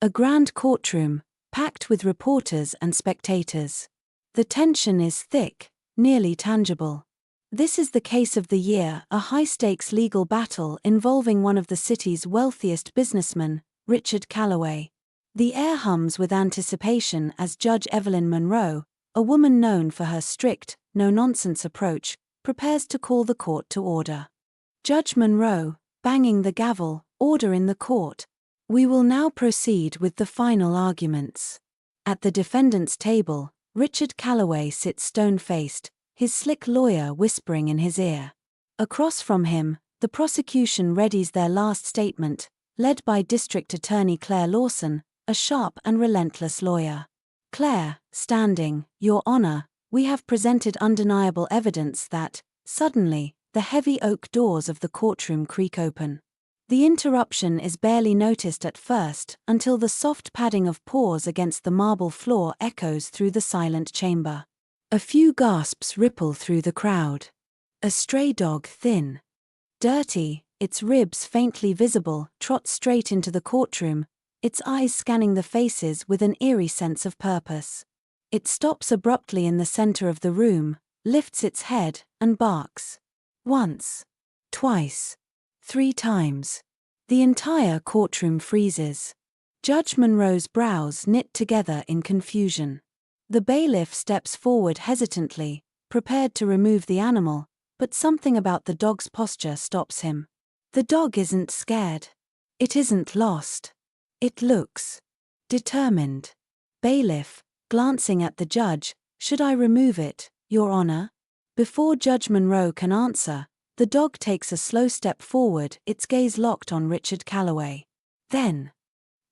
A grand courtroom, packed with reporters and spectators. The tension is thick, nearly tangible. This is the case of the year, a high-stakes legal battle involving one of the city's wealthiest businessmen, Richard Calloway. The air hums with anticipation as Judge Evelyn Monroe, a woman known for her strict, no-nonsense approach, prepares to call the court to order. Judge Monroe, banging the gavel, order in the court. We will now proceed with the final arguments. At the defendant's table, Richard Calloway sits stone-faced, his slick lawyer whispering in his ear. Across from him, the prosecution readies their last statement, led by District Attorney Claire Lawson, a sharp and relentless lawyer. Claire, standing, Your Honor, we have presented undeniable evidence that, suddenly, the heavy oak doors of the courtroom creak open. The interruption is barely noticed at first until the soft padding of paws against the marble floor echoes through the silent chamber. A few gasps ripple through the crowd. A stray dog, thin, dirty, its ribs faintly visible, trots straight into the courtroom, its eyes scanning the faces with an eerie sense of purpose. It stops abruptly in the center of the room, lifts its head, and barks. Once, twice, 3 times. The entire courtroom freezes. Judge Monroe's brows knit together in confusion. The bailiff steps forward hesitantly, prepared to remove the animal, but something about the dog's posture stops him. The dog isn't scared. It isn't lost. It looks determined. Bailiff, glancing at the judge, should I remove it, Your Honor? Before Judge Monroe can answer, the dog takes a slow step forward, its gaze locked on Richard Calloway. Then,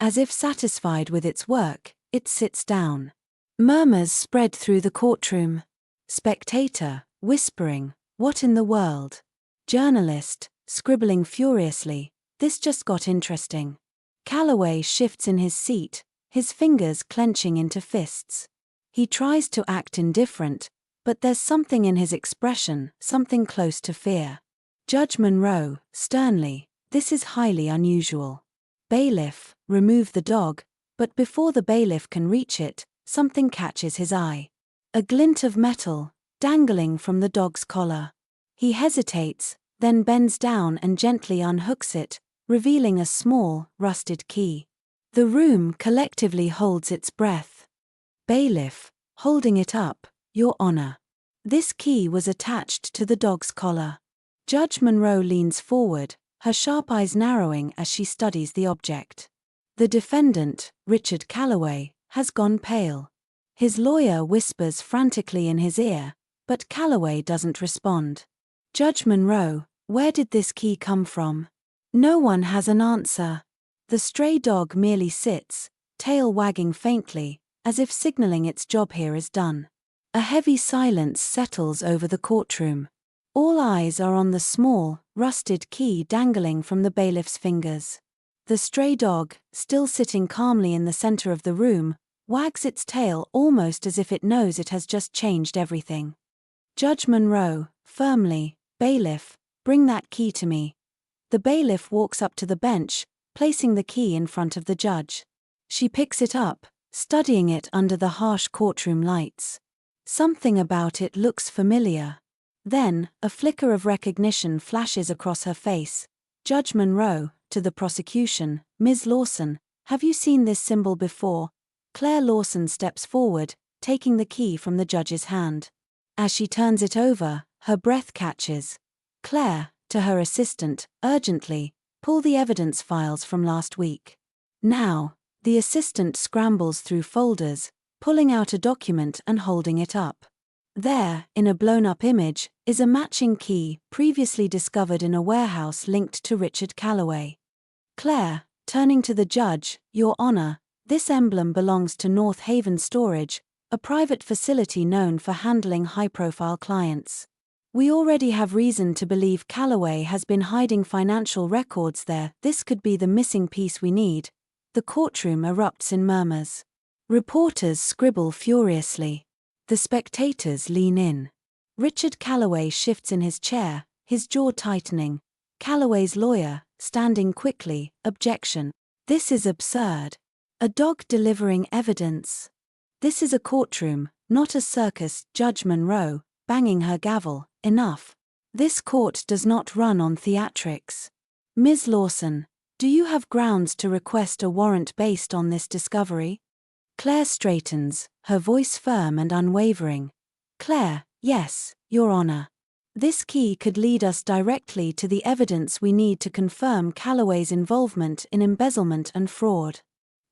as if satisfied with its work, it sits down. Murmurs spread through the courtroom. Spectator, whispering, "What in the world?" Journalist, scribbling furiously, "This just got interesting." Calloway shifts in his seat, his fingers clenching into fists. He tries to act indifferent, but there's something in his expression, something close to fear. Judge Monroe, sternly, "This is highly unusual." Bailiff, remove the dog, but before the bailiff can reach it, something catches his eye. A glint of metal, dangling from the dog's collar. He hesitates, then bends down and gently unhooks it, revealing a small, rusted key. The room collectively holds its breath. Bailiff, holding it up, "Your Honor. This key was attached to the dog's collar." Judge Monroe leans forward, her sharp eyes narrowing as she studies the object. The defendant, Richard Calloway, has gone pale. His lawyer whispers frantically in his ear, but Calloway doesn't respond. Judge Monroe, where did this key come from? No one has an answer. The stray dog merely sits, tail wagging faintly, as if signaling its job here is done. A heavy silence settles over the courtroom. All eyes are on the small, rusted key dangling from the bailiff's fingers. The stray dog, still sitting calmly in the center of the room, wags its tail almost as if it knows it has just changed everything. Judge Monroe, firmly, "Bailiff, bring that key to me." The bailiff walks up to the bench, placing the key in front of the judge. She picks it up, studying it under the harsh courtroom lights. Something about it looks familiar. Then, a flicker of recognition flashes across her face. Judge Monroe, to the prosecution, "Ms. Lawson, have you seen this symbol before?" Claire Lawson steps forward, taking the key from the judge's hand. As she turns it over, her breath catches. "Claire," to her assistant, urgently, "pull the evidence files from last week." Now, the assistant scrambles through folders, pulling out a document and holding it up. There, in a blown-up image, is a matching key previously discovered in a warehouse linked to Richard Calloway. Claire, turning to the judge, "Your Honor, this emblem belongs to North Haven Storage, a private facility known for handling high-profile clients. We already have reason to believe Calloway has been hiding financial records there. This could be the missing piece we need." The courtroom erupts in murmurs. Reporters scribble furiously. The spectators lean in. Richard Calloway shifts in his chair, his jaw tightening. Calloway's lawyer, standing quickly, "Objection. This is absurd." A dog delivering evidence. This is a courtroom, not a circus. Judge Monroe, banging her gavel, enough. This court does not run on theatrics. Ms. Lawson, do you have grounds to request a warrant based on this discovery? Claire straightens, her voice firm and unwavering. Claire, yes, Your Honor. This key could lead us directly to the evidence we need to confirm Calloway's involvement in embezzlement and fraud.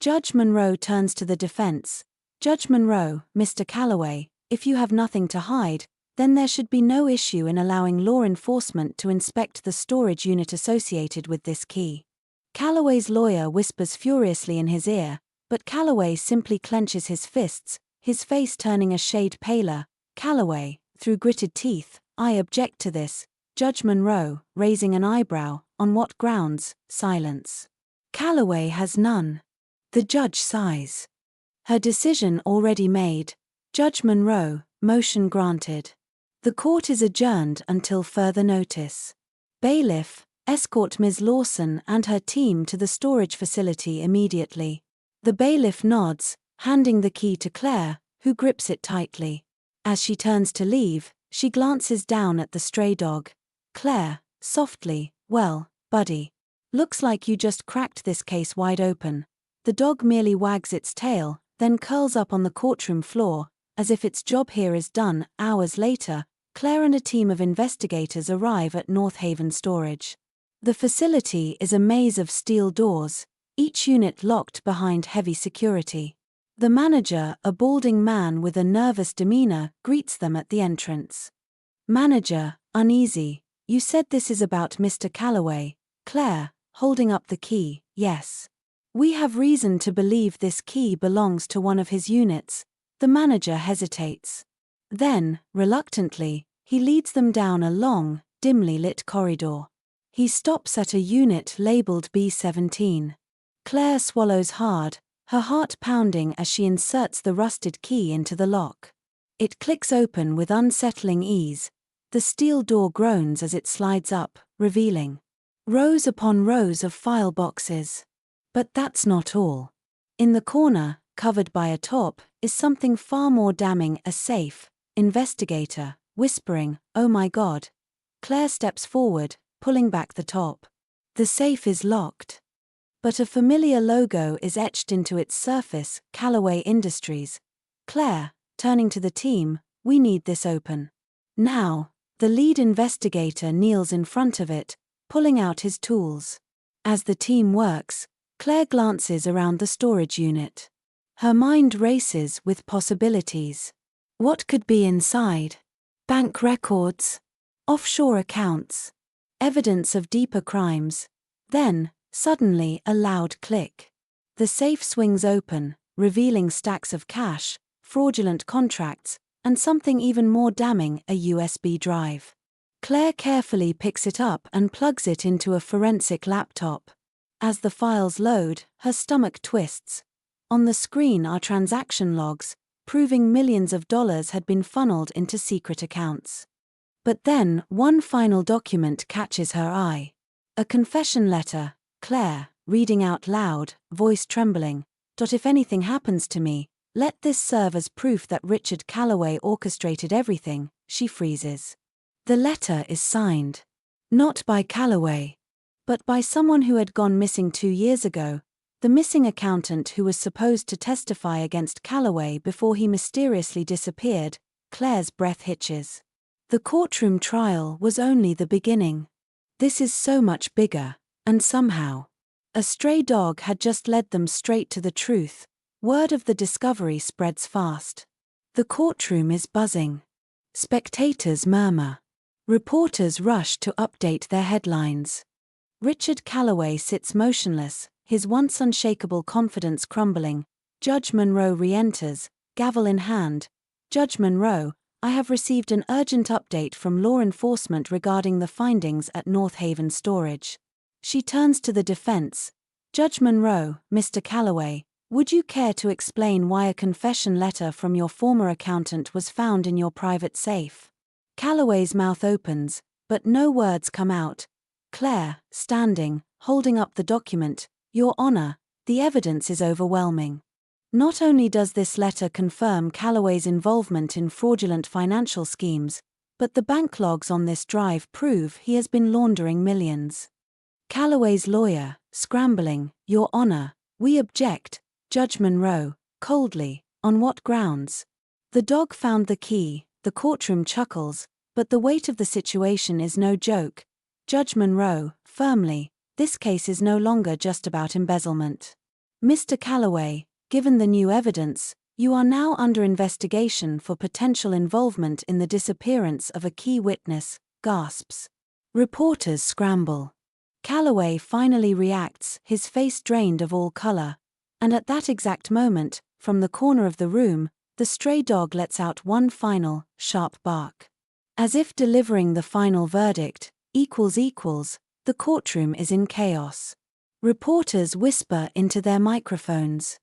Judge Monroe turns to the defense. Judge Monroe, Mr. Calloway, if you have nothing to hide, then there should be no issue in allowing law enforcement to inspect the storage unit associated with this key. Calloway's lawyer whispers furiously in his ear, but Calloway simply clenches his fists, his face turning a shade paler. Calloway, through gritted teeth, I object to this. Judge Monroe, raising an eyebrow, on what grounds? Silence. Calloway has none. The judge sighs. Her decision already made. Judge Monroe, motion granted. The court is adjourned until further notice. Bailiff, escort Ms. Lawson and her team to the storage facility immediately. The bailiff nods, handing the key to Claire, who grips it tightly. As she turns to leave, she glances down at the stray dog. Claire, softly, well, buddy. Looks like you just cracked this case wide open. The dog merely wags its tail, then curls up on the courtroom floor, as if its job here is done. Hours later, Claire and a team of investigators arrive at North Haven Storage. The facility is a maze of steel doors, each unit locked behind heavy security. The manager, a balding man with a nervous demeanor, greets them at the entrance. Manager, uneasy, you said this is about Mr. Calloway. Claire, holding up the key, yes. We have reason to believe this key belongs to one of his units. The manager hesitates. Then, reluctantly, he leads them down a long, dimly lit corridor. He stops at a unit labeled B17. Claire swallows hard, her heart pounding as she inserts the rusted key into the lock. It clicks open with unsettling ease. The steel door groans as it slides up, revealing rows upon rows of file boxes. But that's not all. In the corner, covered by a top, is something far more damning, a safe. Investigator, whispering, "Oh my God." Claire steps forward, pulling back the top. The safe is locked. But a familiar logo is etched into its surface, Calloway Industries. Claire, turning to the team, we need this open. Now, the lead investigator kneels in front of it, pulling out his tools. As the team works, Claire glances around the storage unit. Her mind races with possibilities. What could be inside? Bank records? Offshore accounts? Evidence of deeper crimes? Then, suddenly, a loud click. The safe swings open, revealing stacks of cash, fraudulent contracts, and something even more damning, a USB drive. Claire carefully picks it up and plugs it into a forensic laptop. As the files load, her stomach twists. On the screen are transaction logs, proving millions of dollars had been funneled into secret accounts. But then, one final document catches her eye. A confession letter. Claire, reading out loud, voice trembling. If anything happens to me, let this serve as proof that Richard Calloway orchestrated everything. She freezes. The letter is signed. Not by Calloway, but by someone who had gone missing 2 years ago, the missing accountant who was supposed to testify against Calloway before he mysteriously disappeared. Claire's breath hitches. The courtroom trial was only the beginning. This is so much bigger, and somehow, a stray dog had just led them straight to the truth. Word of the discovery spreads fast. The courtroom is buzzing. Spectators murmur. Reporters rush to update their headlines. Richard Calloway sits motionless, his once unshakable confidence crumbling. Judge Monroe re-enters, gavel in hand. Judge Monroe, I have received an urgent update from law enforcement regarding the findings at North Haven Storage. She turns to the defense. Judge Monroe, Mr. Calloway, would you care to explain why a confession letter from your former accountant was found in your private safe? Calloway's mouth opens, but no words come out. Claire, standing, holding up the document, Your Honor, the evidence is overwhelming. Not only does this letter confirm Calloway's involvement in fraudulent financial schemes, but the bank logs on this drive prove he has been laundering millions. Calloway's lawyer, scrambling, "Your Honor, we object," Judge Monroe, coldly, "On what grounds?" The dog found the key, the courtroom chuckles, "But the weight of the situation is no joke." Judge Monroe, firmly, "This case is no longer just about embezzlement. Mr. Calloway, given the new evidence, you are now under investigation for potential involvement in the disappearance of a key witness." Gasps. Reporters scramble. Calloway finally reacts, his face drained of all color. And at that exact moment, from the corner of the room, the stray dog lets out one final, sharp bark. As if delivering the final verdict, the courtroom is in chaos. Reporters whisper into their microphones.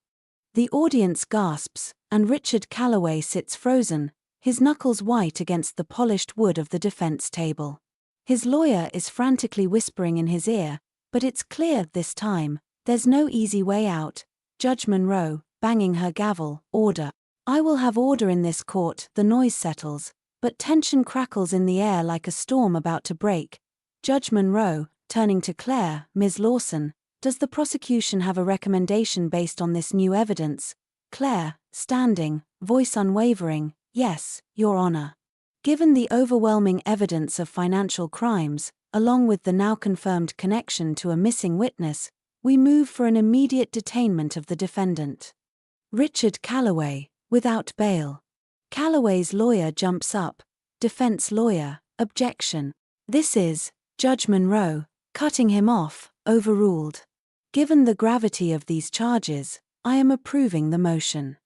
The audience gasps, and Richard Calloway sits frozen, his knuckles white against the polished wood of the defense table. His lawyer is frantically whispering in his ear, but it's clear this time, there's no easy way out. Judge Monroe, banging her gavel, "Order. I will have order in this court." The noise settles, but tension crackles in the air like a storm about to break. Judge Monroe, turning to Claire, "Ms. Lawson, does the prosecution have a recommendation based on this new evidence?" Claire, standing, voice unwavering, "Yes, Your Honor. Given the overwhelming evidence of financial crimes, along with the now confirmed connection to a missing witness, we move for an immediate detainment of the defendant. Richard Calloway, without bail." Calloway's lawyer jumps up. Defense lawyer, "Objection. This is," Judge Monroe, cutting him off, "overruled. Given the gravity of these charges, I am approving the motion.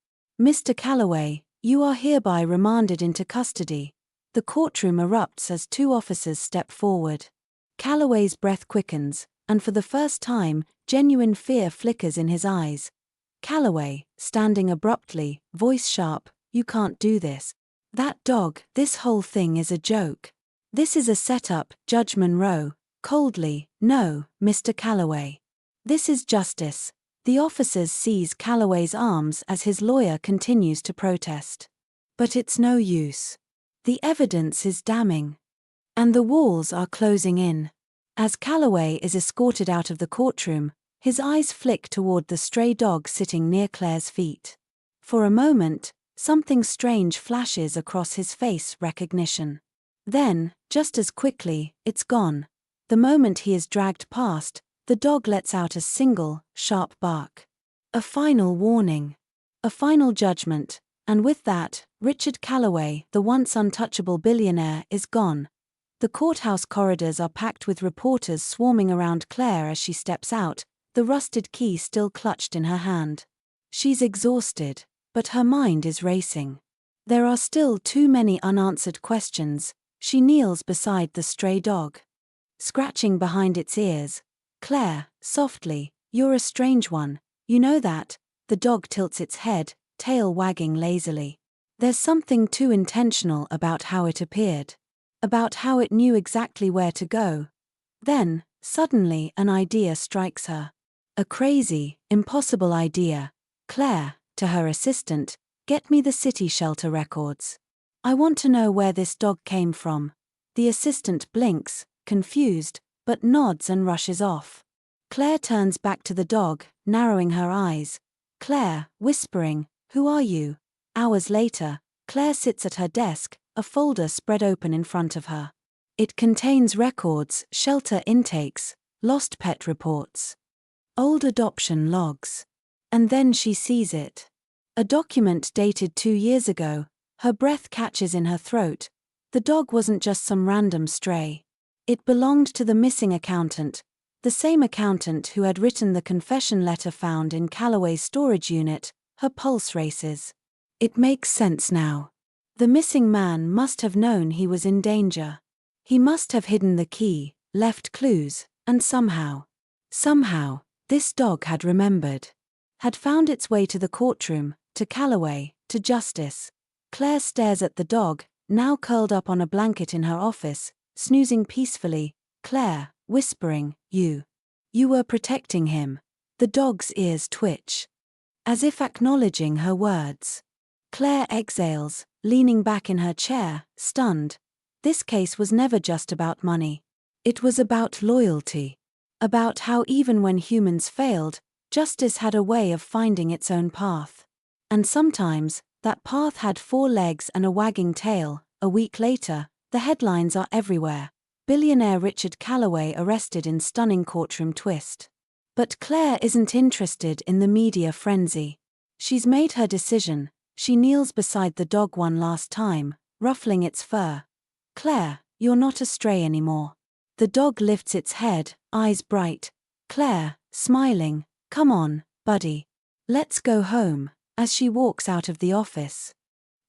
Mr. Calloway, you are hereby remanded into custody." The courtroom erupts as two officers step forward. Calloway's breath quickens, and for the first time, genuine fear flickers in his eyes. Calloway, standing abruptly, voice sharp, "You can't do this. That dog, this whole thing is a joke. This is a setup." Judge Monroe, coldly, "No, Mr. Calloway. This is justice." The officers seize Calloway's arms as his lawyer continues to protest. But it's no use. The evidence is damning. And the walls are closing in. As Calloway is escorted out of the courtroom, his eyes flick toward the stray dog sitting near Claire's feet. For a moment, something strange flashes across his face, recognition. Then, just as quickly, it's gone. The moment he is dragged past, the dog lets out a single, sharp bark. A final warning. A final judgment, and with that, Richard Calloway, the once untouchable billionaire, is gone. The courthouse corridors are packed with reporters swarming around Claire as she steps out, the rusted key still clutched in her hand. She's exhausted, but her mind is racing. There are still too many unanswered questions. She kneels beside the stray dog. Scratching behind its ears. "Claire, softly, you're a strange one, you know that." The dog tilts its head, tail wagging lazily. There's something too intentional about how it appeared. About how it knew exactly where to go. Then, suddenly an idea strikes her. A crazy, impossible idea. "Claire," to her assistant, "get me the city shelter records. I want to know where this dog came from." The assistant blinks, confused, but nods and rushes off. Claire turns back to the dog, narrowing her eyes. Claire, whispering, "Who are you?" Hours later, Claire sits at her desk, a folder spread open in front of her. It contains records, shelter intakes, lost pet reports, old adoption logs. And then she sees it. A document dated 2 years ago. Her breath catches in her throat. The dog wasn't just some random stray. It belonged to the missing accountant, the same accountant who had written the confession letter found in Calloway's storage unit. Her pulse races. It makes sense now. The missing man must have known he was in danger. He must have hidden the key, left clues, and somehow, this dog had remembered. Had found its way to the courtroom, to Calloway, to justice. Claire stares at the dog, now curled up on a blanket in her office, snoozing peacefully. Claire, whispering, You were protecting him. The dog's ears twitch, as if acknowledging her words. Claire exhales, leaning back in her chair, stunned. This case was never just about money. It was about loyalty. About how even when humans failed, justice had a way of finding its own path. And sometimes, that path had 4 legs and a wagging tail. A week later, the headlines are everywhere. Billionaire Richard Calloway arrested in stunning courtroom twist. But Claire isn't interested in the media frenzy. She's made her decision. She kneels beside the dog one last time, ruffling its fur. Claire, you're not a stray anymore. The dog lifts its head, eyes bright. Claire, smiling, come on, buddy. Let's go home, as she walks out of the office.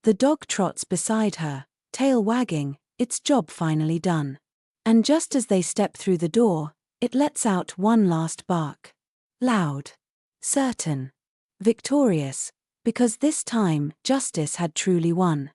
The dog trots beside her, tail wagging, its job finally done. And just as they step through the door, it lets out one last bark. Loud. Certain. Victorious. Because this time, justice had truly won.